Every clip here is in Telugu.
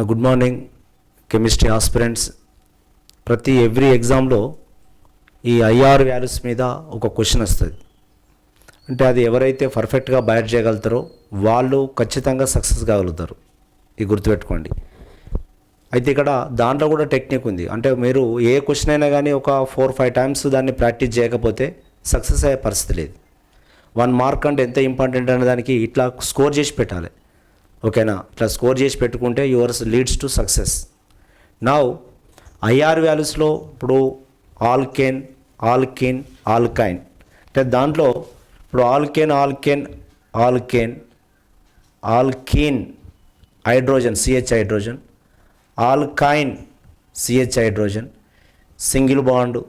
Good morning chemistry aspirants. Every ఎగ్జామ్లో ఈ ఐఆర్ వాల్యూస్ మీద ఒక క్వశ్చన్ వస్తుంది. అంటే అది ఎవరైతే పర్ఫెక్ట్గా బయట చేయగలుగుతారో వాళ్ళు ఖచ్చితంగా సక్సెస్ కాగలుగుతారు. ఇది గుర్తుపెట్టుకోండి. అయితే ఇక్కడ దాంట్లో కూడా టెక్నిక్ ఉంది. అంటే మీరు ఏ క్వశ్చన్ అయినా కానీ ఒక 4-5 టైమ్స్ దాన్ని ప్రాక్టీస్ చేయకపోతే సక్సెస్ అయ్యే పరిస్థితి లేదు. 1 మార్క్ అంటే ఎంత ఇంపార్టెంట్ అనే దానికి ఇట్లా స్కోర్ చేసి పెట్టాలి. ఓకేనా? ఇట్లా స్కోర్ చేసి పెట్టుకుంటే yours leads to success. Now IR వాల్యూస్లో ఇప్పుడు ఆల్కేన్, ఆల్కిన్, ఆల్కైన్ అంటే దాంట్లో ఇప్పుడు alkene hydrogen CH hydrogen, alkyne CH hydrogen, single bond,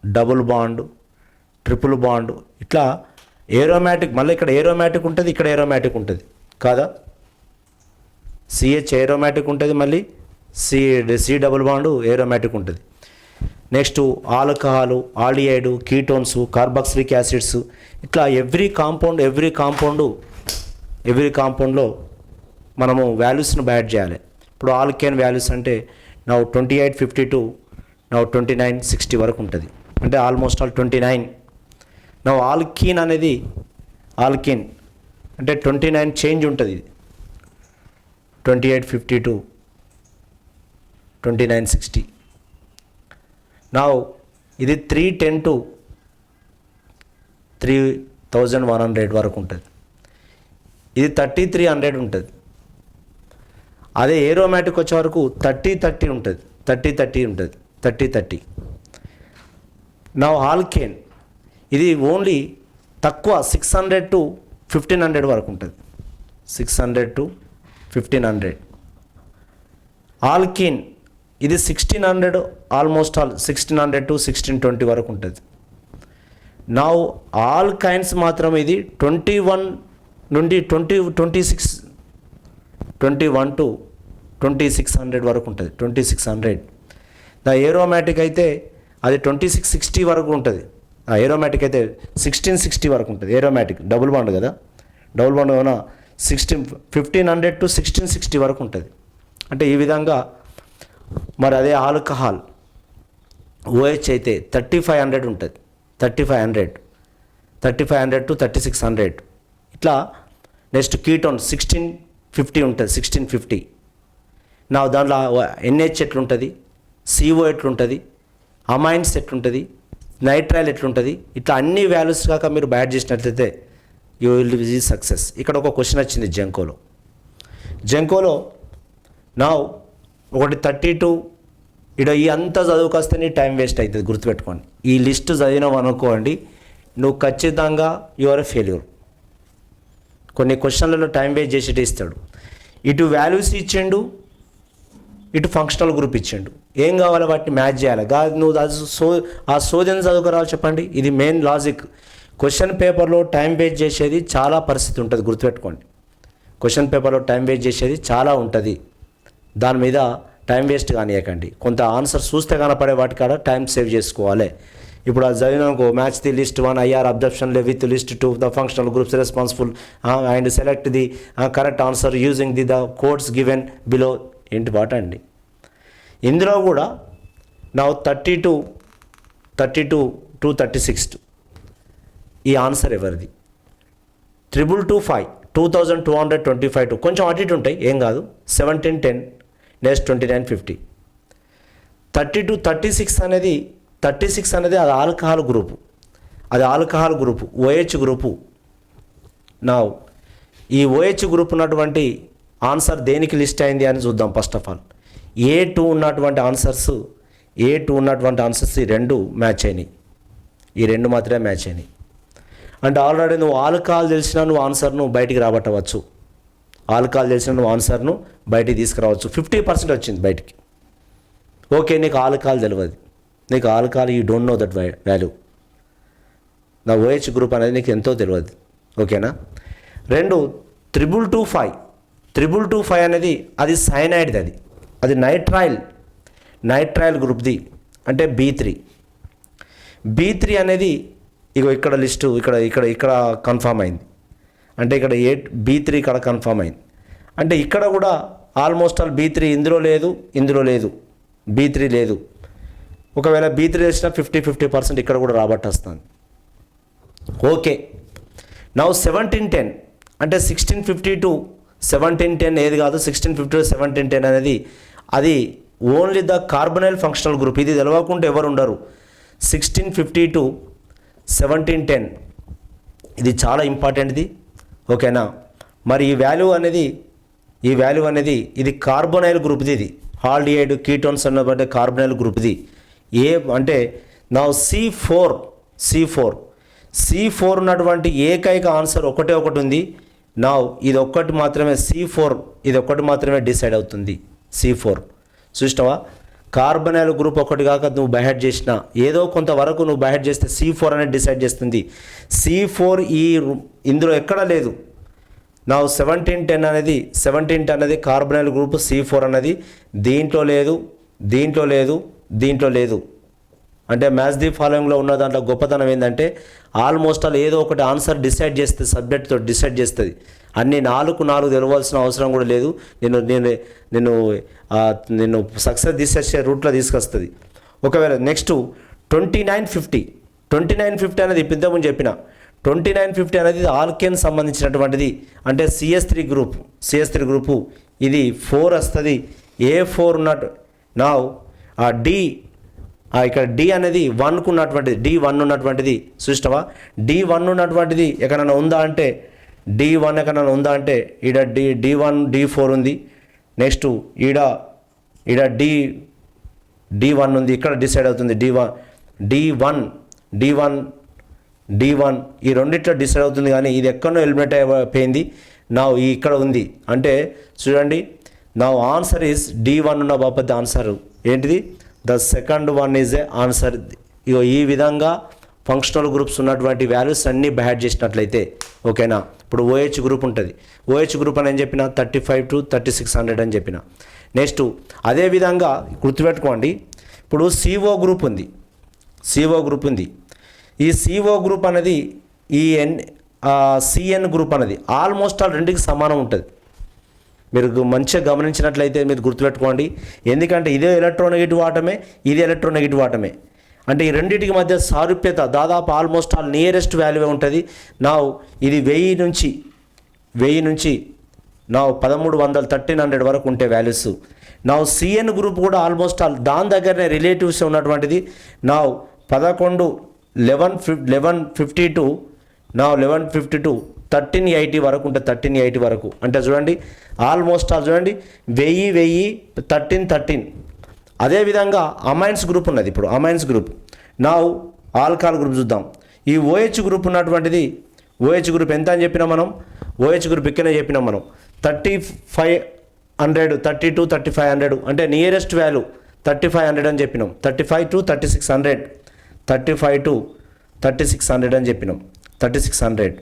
double bond, triple bond, ఇట్లా ఏరోమాటిక్. మళ్ళీ ఇక్కడ ఏరోమాటిక్ ఉంటుంది, ఇక్కడ ఏరోమాటిక్ ఉంటుంది కాదా? సిహెచ్ ఏరోమాటిక్ ఉంటుంది, మళ్ళీ సి డబుల్ బాండ్ ఏరోమాటిక్ ఉంటుంది. Next alcohol, aldehyde, ketones, carboxylic acids, ఇట్లా ఎవ్రీ కాంపౌండ్లో మనము వాల్యూస్ను బ్యాడ్ చేయాలి. ఇప్పుడు ఆల్కేన్ వాల్యూస్ అంటే నా 2852 నా 2960 వరకు ఉంటుంది. అంటే ఆల్మోస్ట్ ఆల్ 29. నా ఆల్కీన్ అంటే 29 చేంజ్ ఉంటుంది. 2852 2960. నా ఇది 310 to 3100 వరకు ఉంటుంది. ఇది 3300 ఉంటుంది. అదే ఏరోమాటిక్ వచ్చే వరకు 30 ఉంటుంది. 30. నా ఆల్కేన్ ఇది ఓన్లీ తక్కువ 600 to 1500 వరకు ఉంటుంది. 600 to 1500. ఆల్కీన్ ఇది 1600, ఆల్మోస్ట్ ఆల్ 1600 to 1620 వరకు ఉంటుంది. నా ఆల్కైన్స్ మాత్రం ఇది 21 నుండి 21 to 2600 వరకు ఉంటుంది. 2600. నా ఏరోమాటిక్ అయితే అది 2660 వరకు ఉంటుంది. ఏరోమాటిక్ అయితే 1660 వరకు ఉంటుంది. ఏరోమాటిక్ డబుల్ బాండ్ కదా, డబుల్ బాండ్ ఏమైనా 1500 to 1660 వరకు ఉంటుంది. అంటే ఈ విధంగా. మరి అదే ఆల్కహాల్ ఓహెచ్ అయితే 3500 ఉంటుంది. 3500 to 3600 ఇట్లా. నెక్స్ట్ కీటోన్ 1650 ఉంటుంది. 1650. నా దాంట్లో ఎన్హెచ్ ఎట్లుంటుంది, సిఓ ఎట్లుంటుంది, అమైన్స్ ఎట్లుంటుంది, నైట్రైల్ ఎట్లుంటుంది, ఇట్లా అన్ని వాల్యూస్ కాక మీరు బ్యాడ్ చేసినట్లయితే యూ విల్ బి సక్సెస్. ఇక్కడ ఒక క్వశ్చన్ వచ్చింది జంకోలో నా ఒకటి 32. ఇక్కడ ఈ అంతా చదువుకొస్తే నీ టైం వేస్ట్ అవుతుంది. గుర్తుపెట్టుకోండి. ఈ లిస్ట్ చదివినావు అనుకోండి, నువ్వు ఖచ్చితంగా యువర్ ఎ ఫెయిల్యూర్. కొన్ని క్వశ్చన్లలో టైం వేస్ట్ చేసేటి ఇస్తాడు. ఇటు వాల్యూస్ ఇచ్చిండు, ఇటు ఫంక్షనల్ గ్రూప్ ఇచ్చిండు. ఏం కావాలో వాటిని మ్యాచ్ చేయాలి. నువ్వు ఆ సోదెని చదువుకురావాలి చెప్పండి. ఇది మెయిన్ లాజిక్. క్వశ్చన్ పేపర్లో టైం వేస్ట్ చేసేది చాలా పరిస్థితి ఉంటుంది. గుర్తుపెట్టుకోండి. క్వశ్చన్ పేపర్లో టైం వేస్ట్ చేసేది చాలా ఉంటుంది. దాని మీద టైం వేస్ట్ కానియకండి. కొంత ఆన్సర్ చూస్తే కనపడే వాటి కాడ టైం సేవ్ చేసుకోవాలి. ఇప్పుడు అది చదివినాకో match the list 1 IR absorption with list 2 the functional groups responsible and select the correct answer using the codes given below. ఏంటి పాట అండి. ఇందులో కూడా నా 32 to 36 ఈ ఆన్సర్ ఎవరిది? 2225 2225 కొంచెం అటు ఇటు ఉంటాయి, ఏం కాదు. 1710 నెక్స్ట్ 2950. 36 అనేది అది ఆల్కహాల్ గ్రూపు, ఓహెచ్ గ్రూపు. నా ఈ ఓహెచ్ గ్రూప్ ఉన్నటువంటి ఆన్సర్ దేనికి లిస్ట్ అయింది అని చూద్దాం. ఫస్ట్ ఆఫ్ ఆల్ A2 ఉన్నటువంటి ఆన్సర్స్ ఈ 2 మ్యాచ్ అయినాయి. ఈ 2 మాత్రమే మ్యాచ్ అయినాయి. అంటే ఆల్రెడీ నువ్వు ఆల్కహాల్ తెలిసినా నువ్వు ఆన్సర్ను బయటికి రాబట్టవచ్చు. ఆన్సర్ను బయటికి తీసుకురావచ్చు. 50% వచ్చింది బయటికి. ఓకే, నీకు ఆల్కహాల్ తెలియదు, నీకు alcohol you don't know that value. నా ఓహెచ్ గ్రూప్ అనేది నీకు ఎంతో తెలియదు. ఓకేనా? 2 3225 అనేది అది సైనైడ్ది, అది నైట్రైల్ గ్రూప్ది. అంటే B3 అనేది ఇగో ఇక్కడ లిస్టు ఇక్కడ కన్ఫామ్ అయింది. అంటే ఇక్కడ B3 ఇక్కడ కన్ఫామ్ అయింది. అంటే ఇక్కడ కూడా ఆల్మోస్ట్ ఆల్ B3 ఇందులో లేదు, ఇందులో లేదు, B3 లేదు. ఒకవేళ B3 వేసినా 50% ఇక్కడ కూడా రాబట్టి వస్తుంది. ఓకే, నౌ 1710 అంటే 1650 to 1710 ఏది కాదు, 1650 to 1710 అనేది అది only the carbonyl functional group. ఇది తెలవకుండా ఎవరు ఉండరు. 1650 to 1710 ఇది చాలా ఇంపార్టెంట్ది. ఓకేనా, మరి ఈ వాల్యూ అనేది ఇది కార్బోనైల్ గ్రూప్ది. ఇది హాల్డిహైడ్ కీటోన్స్ అన్నబట్టే కార్బోనైల్ గ్రూప్ది. ఏ అంటే నా C4 ఉన్నటువంటి ఏకైక ఆన్సర్ ఒకటే ఒకటి ఉంది. నా ఇది ఒక్కటి మాత్రమే C4, ఇది ఒక్కటి మాత్రమే డిసైడ్ అవుతుంది. C4 చూసినావా, కార్బనైల్ గ్రూప్ ఒకటి కాక నువ్వు బైహెడ్ చేసిన ఏదో కొంతవరకు నువ్వు బైహెడ్ చేస్తే C4 అనేది డిసైడ్ చేస్తుంది. C4 ఇందులో ఎక్కడ లేదు. నా 1710 అనేది కార్బనైల్ గ్రూప్. C4 అనేది దీంట్లో లేదు. అంటే మ్యాచ్ ది ఫాలోయింగ్లో ఉన్న దాంట్లో గొప్పతనం ఏంటంటే ఆల్మోస్ట్ ఆల్ ఏదో ఒకటి ఆన్సర్ డిసైడ్ చేస్తుంది, సబ్జెక్ట్తో డిసైడ్ చేస్తుంది. అన్ని 4 తెలవాల్సిన అవసరం కూడా లేదు. నేను సక్సెస్ తీసేసే రూట్లో తీసుకొస్తుంది. ఒకవేళ నెక్స్ట్ 2950 అనేది ఇంతకుముందు చెప్పిన 2950 అనేది ఆల్కేన్ సంబంధించినటువంటిది. అంటే CS3 గ్రూపు ఇది 4 వస్తుంది. A4 ఉన్నట్టు నా ఇక్కడ D అనేది 1కు ఉన్నటువంటిది, D1 ఉన్నటువంటిది చూసినావా. D1 ఉన్నటువంటిది ఎక్కడైనా ఉందా అంటే D1 ఎక్కడైనా ఉందా అంటే ఈడ D1 D4 ఉంది. నెక్స్ట్ ఈడ D1 ఉంది. ఇక్కడ డిసైడ్ అవుతుంది D1 ఈ రెండిట్లో డిసైడ్ అవుతుంది. కానీ ఇది ఎక్కడో ఎలిమినేట్ అయిపోయింది. నా ఇక్కడ ఉంది అంటే చూడండి, నా ఆన్సర్ ఈజ్ D1 ఉన్న బాపతి ఆన్సర్ ఏంటిది, the second one is a answer. ఈ విధంగా ఫంక్షనల్ గ్రూప్స్ ఉన్నటువంటి వాల్యూస్ అన్నీ బ్యాడ్ చేసినట్లయితే ఓకేనా. ఇప్పుడు OH గ్రూప్ ఉంటుంది. OH గ్రూప్ అని చెప్పిన 35 to 3600 అని చెప్పిన. నెక్స్ట్ అదేవిధంగా గుర్తుపెట్టుకోండి, ఇప్పుడు CO గ్రూప్ ఉంది. ఈ CO గ్రూప్ అనేది ఈ CN గ్రూప్ అనేది ఆల్మోస్ట్ ఆల్ రెండుకి సమానం ఉంటుంది. మీరు మంచిగా గమనించినట్లయితే మీరు గుర్తుపెట్టుకోండి. ఎందుకంటే ఇదే ఎలక్ట్రోనెగటివ్ ఆటమే, ఇది ఎలక్ట్రోనెగటివ్ ఆటమే. అంటే ఈ రెండింటికి మధ్య సారూప్యత దాదాపు ఆల్మోస్ట్ ఆల్ నియరెస్ట్ వాల్యూ ఉంటుంది. నా ఇది 1000 నుంచి నా 1300 వరకు ఉంటే వాల్యూస్. నా CN గ్రూప్ కూడా ఆల్మోస్ట్ ఆల్ దాని దగ్గరనే రిలేటివ్స్ ఉన్నటువంటిది. నా 1152 1380 వరకు ఉంటుంది. 1380 వరకు అంటే చూడండి ఆల్మోస్ట్ ఆల్ చూడండి 1000 13. అదేవిధంగా అమైన్స్ గ్రూప్ ఉన్నది. ఇప్పుడు అమైన్స్ గ్రూప్ నా ఆల్కహాల్ గ్రూప్ చూద్దాం. ఈ OH గ్రూప్ ఉన్నటువంటిది OH గ్రూప్ ఎంత అని చెప్పినాం మనం, OH గ్రూప్ ఇక్కడనే చెప్పినాం మనం 3500 32 3500 అంటే నియరెస్ట్ వాల్యూ 3500 అని చెప్పినాం. 35 to 3600 అని చెప్పినాం. 3600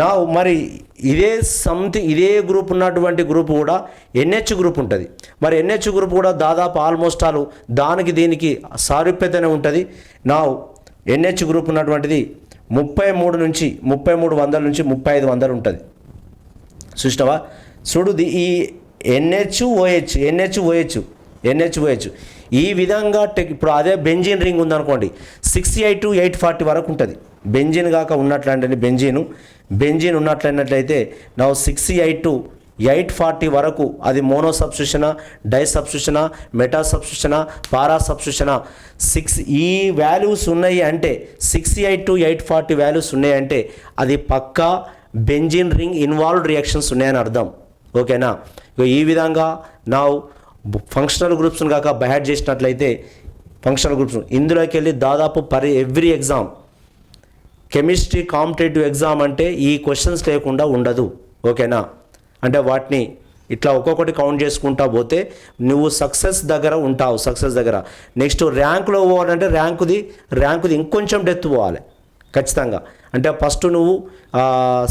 నా మరి ఇదే గ్రూప్ ఉన్నటువంటి గ్రూప్ కూడా NH గ్రూప్ ఉంటుంది. మరి NH గ్రూప్ కూడా దాదాపు ఆల్మోస్ట్ ఆల్ దానికి దీనికి సారూప్యతనే ఉంటుంది. నా NH గ్రూప్ ఉన్నటువంటిది 3300 నుంచి 3500 ఉంటుంది. చూసినావా, చూడు ఈ NH OH ఈ విధంగా ఇప్పుడు అదే బెంజిన్ రింగ్ ఉందనుకోండి 680 to 840 వరకు ఉంటుంది. బెంజిన్ కాక ఉన్నట్లంటే బెంజిన్ ఉన్నట్లయితే నా 680 to 840 వరకు అది మోనో సబ్స్టిట్యూషనా, డై సబ్స్టిట్యూషనా, మెటా సబ్స్టిట్యూషనా, పారా సబ్స్టిట్యూషనా ఈ వాల్యూస్ ఉన్నాయి అంటే 680 to 840 వాల్యూస్ ఉన్నాయి అంటే అది పక్కా బెంజిన్ రింగ్ ఇన్వాల్వ్డ్ రియాక్షన్స్ ఉన్నాయని అర్థం. ఓకేనా. ఈ విధంగా నా ఫంక్షనల్ గ్రూప్స్ని కాక బైహాడ్ చేసినట్లయితే ఫంక్షనల్ గ్రూప్స్ ఇందులోకి వెళ్ళి దాదాపు every exam chemistry competitive exam అంటే ఈ క్వశ్చన్స్ లేకుండా ఉండదు. ఓకేనా. అంటే వాటిని ఇట్లా ఒక్కొక్కటి కౌంట్ చేసుకుంటా పోతే నువ్వు సక్సెస్ దగ్గర ఉంటావు. నెక్స్ట్ ర్యాంకులో పోవాలంటే ర్యాంకుది ఇంకొంచెం డెప్త్ పోవాలి. ఖచ్చితంగా. అంటే ఫస్ట్ నువ్వు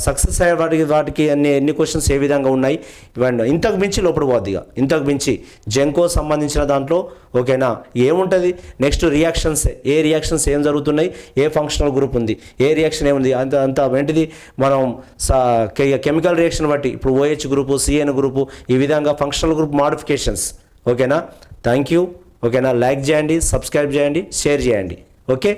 సక్సెస్ అయ్యే వాటికి ఎన్ని క్వశ్చన్స్ ఏ విధంగా ఉన్నాయి ఇవన్నీ ఇంతకు మించి లోపల పోద్దిగా, ఇంతకు మించి జంకో సంబంధించిన దాంట్లో ఓకేనా ఏముంటుంది నెక్స్ట్ రియాక్షన్స్, ఏ రియాక్షన్స్ ఏం జరుగుతున్నాయి, ఏ ఫంక్షనల్ గ్రూప్ ఉంది, ఏ రియాక్షన్ ఏముంది అంత ఏంటిది మనం కెమికల్ రియాక్షన్ బట్టి ఇప్పుడు OH గ్రూపు, CN గ్రూపు, ఈ విధంగా ఫంక్షనల్ గ్రూప్ మాడిఫికేషన్స్. ఓకేనా, థ్యాంక్ యూ. ఓకేనా, లైక్ చేయండి, సబ్స్క్రైబ్ చేయండి, షేర్ చేయండి. ఓకే.